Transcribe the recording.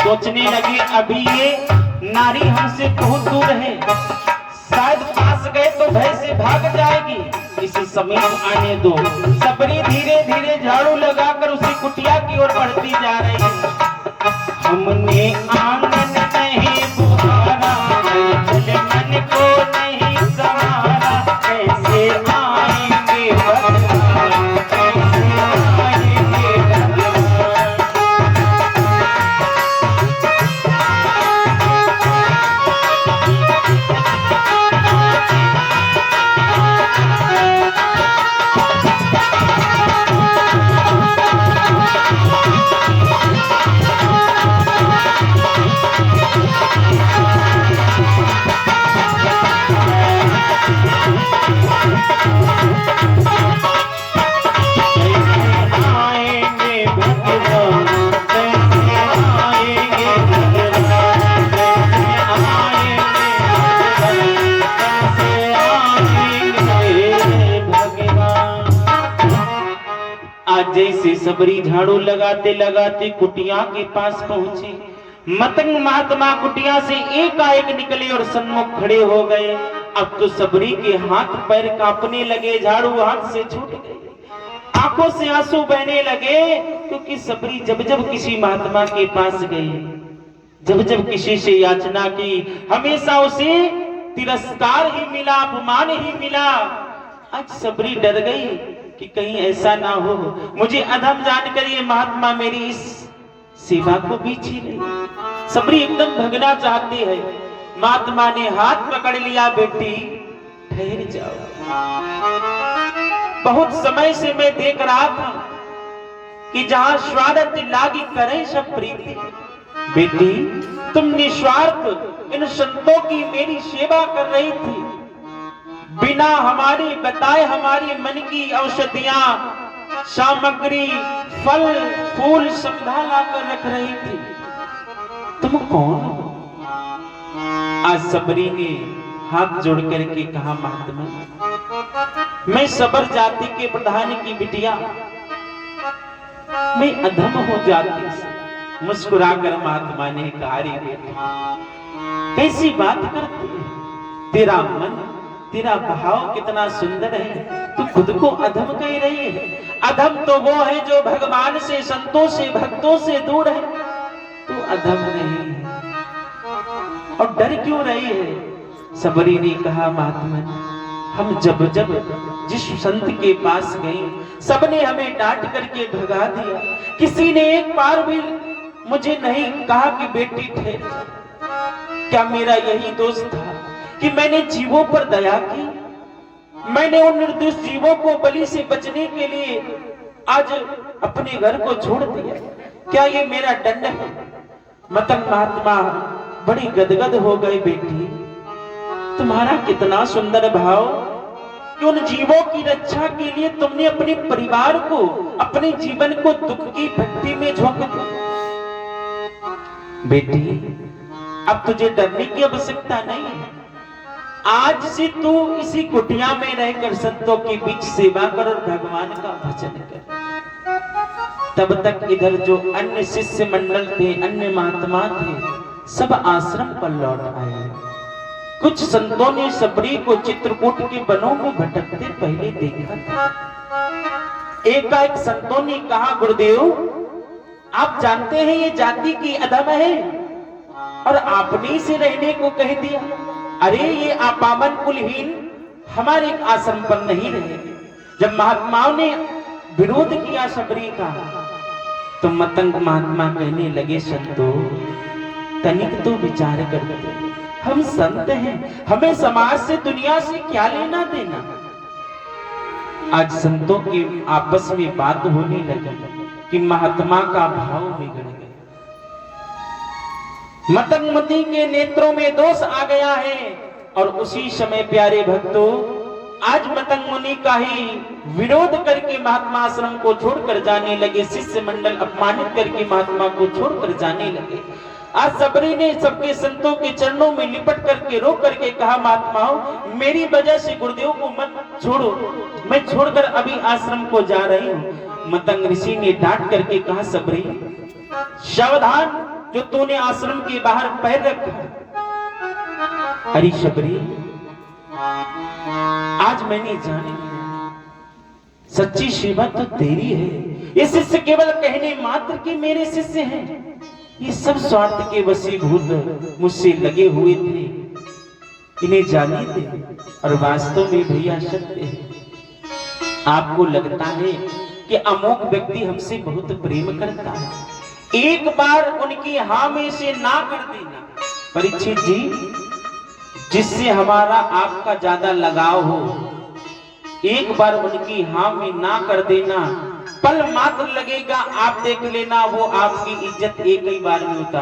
सोचने लगी अभी ये नारी हमसे बहुत दूर है, शायद पास गए तो भय से भाग जाएगी, इसे समीप आने दो। सबरी धीरे धीरे झाड़ू लगाकर उसी कुटिया की ओर बढ़ती जा रही है। हमने आंगन नहीं बुहारा, मन को नहीं सहारा, कैसे आएंगे भगवान, कैसे आएंगे भगवान। जैसे सबरी झाड़ू लगाते लगाते कुटिया के पास पहुंचे, मतंग महात्मा कुटिया से एकाएक निकले और सन्मुख खड़े हो गए। अब तो सबरी के हाथ पैर कांपने लगे, झाड़ू हाथ से छूट गए, आंखों से आंसू बहने लगे, क्योंकि सबरी जब जब किसी महात्मा के पास गई, जब जब किसी से याचना की, हमेशा उसे तिरस्कार ही मिला, अपमान ही मिला। आज सबरी डर गई कि कहीं ऐसा ना हो मुझे अधम जानकर ये महात्मा मेरी इस सेवा को भी छीन ले। सबरी एकदम भगना चाहती है। महात्मा ने हाथ पकड़ लिया, बेटी ठहर जाओ, बहुत समय से मैं देख रहा था कि जहां स्वार्थ लागी करे सब प्रीति। बेटी तुम निस्वार्थ इन संतों की मेरी सेवा कर रही थी, बिना हमारी बताए हमारी मन की औषधियां सामग्री फल फूल समझा लाकर रख रही थी। तुम कौन हो? आज सबरी ने हाथ जोड़ करके कहा, महात्मा मैं सबर जाति के प्रधान की बिटिया, मैं अधम हो जाती से। मुस्कुराकर महात्मा ने कहा, रे बेटी कैसी बात करती है, तेरा मन तेरा भाव कितना सुंदर है, तू खुद को अधम कह रही है। अधम तो वो है जो भगवान से संतों से भक्तों से दूर है, तू अधम नहीं है। और डर क्यों रही है? सबरी ने कहा, महात्मा हम जब जब जिस संत के पास गए सबने हमें डांट करके भगा दिया, किसी ने एक बार भी मुझे नहीं कहा कि बेटी ठहर जा। क्या मेरा यही दोष था कि मैंने जीवों पर दया की, मैंने उन निर्दोष जीवों को बलि से बचने के लिए आज अपने घर को छोड़ दिया? क्या ये मेरा दंड है? मतंग महात्मा बड़ी गदगद हो गए, बेटी तुम्हारा कितना सुंदर भाव कि उन जीवों की रक्षा के लिए तुमने अपने परिवार को, अपने जीवन को दुख की भक्ति में झोंक दिया। बेटी अब तुझे डरने की आवश्यकता नहीं है, आज से तू इसी कुटिया में रहकर संतों के बीच सेवा कर और भगवान का भजन कर। तब तक इधर जो अन्य शिष्य मंडल थे, अन्य महात्मा थे, सब आश्रम पर लौट आए। कुछ संतों ने सबरी को चित्रकूट के वनों में भटकते पहले देखा था। एकाएक संतों ने कहा, गुरुदेव आप जानते हैं ये जाति की अधम है और आपने इसे रहने को कह दिया। अरे ये अपावन कुलहीन हमारे आश्रम पर नहीं रहे। जब महात्माओं ने विरोध किया सबरी का, तो मतंग महात्मा कहने लगे, संतो तनिक तो विचार करते, हम संत हैं, हमें समाज से दुनिया से क्या लेना देना। आज संतों के आपस में बात होने लगी कि महात्मा का भाव बिगड़ गया, मतंगमती के नेत्रों में दोष आ गया है। और उसी समय प्यारे भक्तों, आज मतंग मुनि का ही विरोध करके महात्मा आश्रम को छोड़कर जाने लगे, शिष्य मंडल अपमानित करके महात्मा को छोड़कर जाने लगे। आज सबरी ने सबके संतों के चरणों में लिपट करके रो करके कहा, महात्माओं मेरी वजह से गुरुदेव को मत छोड़ो, मैं छोड़कर अभी आश्रम को जा रही हूँ। मतंग ऋषि ने डांट करके कहा, सबरी सावधान, जो तूने आश्रम के बाहर पैर रखा। अरे शबरी, आज मैंने जाने सच्ची सेवा तो तेरी है। ये शिष्य केवल कहने मात्र के मेरे शिष्य हैं। ये सब स्वार्थ के वशीभूत मुझसे लगे हुए थे, इन्हें जाने थे। और वास्तव में भैया सत्य है, आपको लगता है कि अमोक व्यक्ति हमसे बहुत प्रेम करता है, एक बार उनकी हाँ में से ना कर देना। परीक्षित जी, जिससे हमारा आपका ज्यादा लगाव हो, एक बार उनकी हाँ में ना कर देना, पल मात्र लगेगा, आप देख लेना वो आपकी इज्जत एक ही बार में उतार